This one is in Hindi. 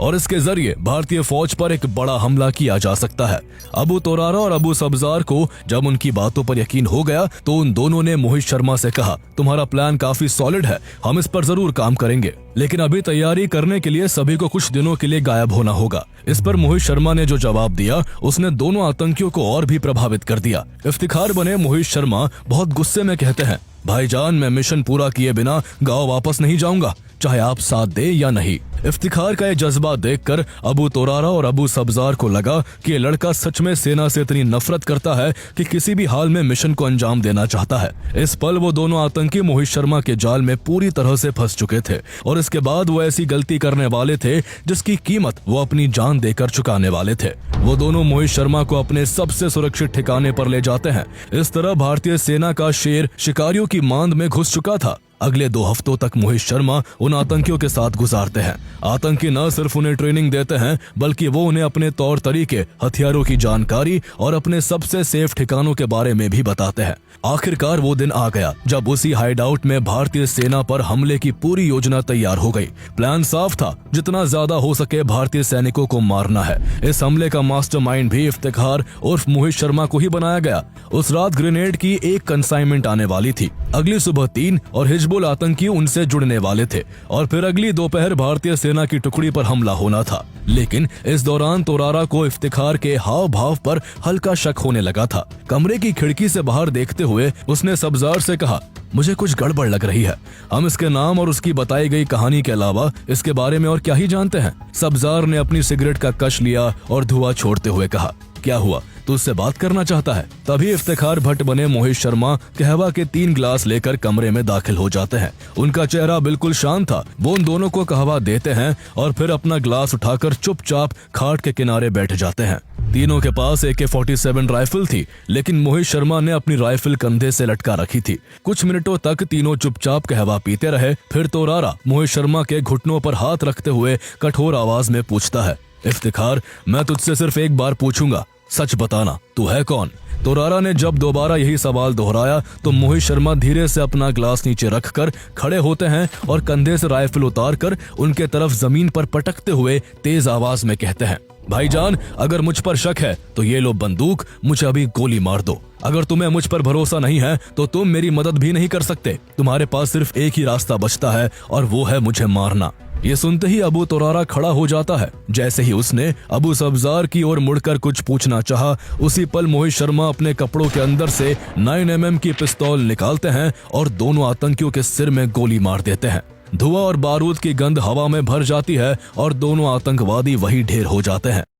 और इसके जरिए भारतीय फौज पर एक बड़ा हमला किया जा सकता है। अबू तोरारा और अबू सब्जार को जब उनकी बातों पर यकीन हो गया तो उन दोनों ने मोहित शर्मा से कहा, तुम्हारा प्लान काफी सॉलिड है, हम इस पर जरूर काम करेंगे, लेकिन अभी तैयारी करने के लिए सभी को कुछ दिनों के लिए गायब होना होगा। इस पर मोहित शर्मा ने जो जवाब दिया उसने दोनों आतंकियों को और भी प्रभावित कर दिया। इफ्तिखार बने मोहित शर्मा बहुत गुस्से में कहते हैं, भाईजान मैं मिशन पूरा किए बिना गांव वापस नहीं जाऊंगा, चाहे आप साथ दे या नहीं। इफ्तिखार का ये जज्बा देखकर अबू तोरारा और अबू सब्जार को लगा कि ये लड़का सच में सेना से इतनी नफरत करता है कि किसी भी हाल में मिशन को अंजाम देना चाहता है। इस पल वो दोनों आतंकी मोहित शर्मा के जाल में पूरी तरह से फंस चुके थे और इसके बाद वो ऐसी गलती करने वाले थे जिसकी कीमत वो अपनी जान देकर चुकाने वाले थे। वो दोनों मोहित शर्मा को अपने सबसे सुरक्षित ठिकाने पर ले जाते हैं। इस तरह भारतीय सेना का शेर शिकारियों की मांद में घुस चुका था। अगले 2 हफ्तों तक मोहित शर्मा उन आतंकियों के साथ गुजारते हैं। आतंकी न सिर्फ उन्हें ट्रेनिंग देते हैं बल्कि वो उन्हें अपने तौर तरीके, हथियारों की जानकारी और अपने सबसे सेफ ठिकानों के बारे में भी बताते हैं। आखिरकार वो दिन आ गया जब उसी हाइडआउट में भारतीय सेना पर हमले की पूरी योजना तैयार हो गई। प्लान साफ था, जितना ज्यादा हो सके भारतीय सैनिकों को मारना है। इस हमले का मास्टरमाइंड भी इफ्तिखार उर्फ मोहित शर्मा को ही बनाया गया। उस रात ग्रेनेड की एक कंसाइनमेंट आने वाली थी। अगली सुबह 3 और हिजबुल आतंकी उनसे जुड़ने वाले थे और फिर अगली दोपहर भारतीय सेना की टुकड़ी पर हमला होना था। लेकिन इस दौरान तोरारा को इफ्तिखार के हाव भाव पर हल्का शक होने लगा था। कमरे की खिड़की से बाहर देखते हुए उसने सब्जार से कहा, मुझे कुछ गड़बड़ लग रही है। हम इसके नाम और उसकी बताई गई कहानी के अलावा इसके बारे में और क्या ही जानते हैं। सब्जार ने अपनी सिगरेट का कश लिया और धुआं छोड़ते हुए कहा, क्या हुआ, तू उससे बात करना चाहता है? तभी इफ्तिखार भट्ट बने मोहित शर्मा कहवा के 3 गिलास लेकर कमरे में दाखिल हो जाते हैं। उनका चेहरा बिल्कुल शांत था। वो उन दोनों को कहवा देते हैं और फिर अपना गिलास उठाकर चुपचाप खाट के किनारे बैठ जाते हैं। तीनों के पास AK-47 राइफल थी, लेकिन मोहित शर्मा ने अपनी राइफल कंधे से लटका रखी थी। कुछ मिनटों तक तीनों चुपचाप कहवा पीते रहे। फिर तोरारा मोहित शर्मा के घुटनों पर हाथ रखते हुए कठोर आवाज में पूछता है, इफ्तिखार, मैं तुझसे सिर्फ एक बार पूछूंगा, सच बताना, तू है कौन? तोरारा ने जब दोबारा यही सवाल दोहराया तो मोहित शर्मा धीरे से अपना ग्लास नीचे रखकर खड़े होते हैं और कंधे से राइफल उतारकर उनके तरफ जमीन पर पटकते हुए तेज आवाज में कहते हैं, भाईजान, अगर मुझ पर शक है तो ये लो बंदूक, मुझे अभी गोली मार दो। अगर तुम्हें मुझ पर भरोसा नहीं है तो तुम मेरी मदद भी नहीं कर सकते। तुम्हारे पास सिर्फ एक ही रास्ता बचता है और वो है मुझे मारना। ये सुनते ही अबू तोरारा खड़ा हो जाता है। जैसे ही उसने अबू सब्जार की ओर मुड़कर कुछ पूछना चाहा, उसी पल मोहित शर्मा अपने कपड़ों के अंदर से 9mm की पिस्तौल निकालते हैं और दोनों आतंकियों के सिर में गोली मार देते हैं। धुआं और बारूद की गंध हवा में भर जाती है और दोनों आतंकवादी वही ढेर हो जाते हैं।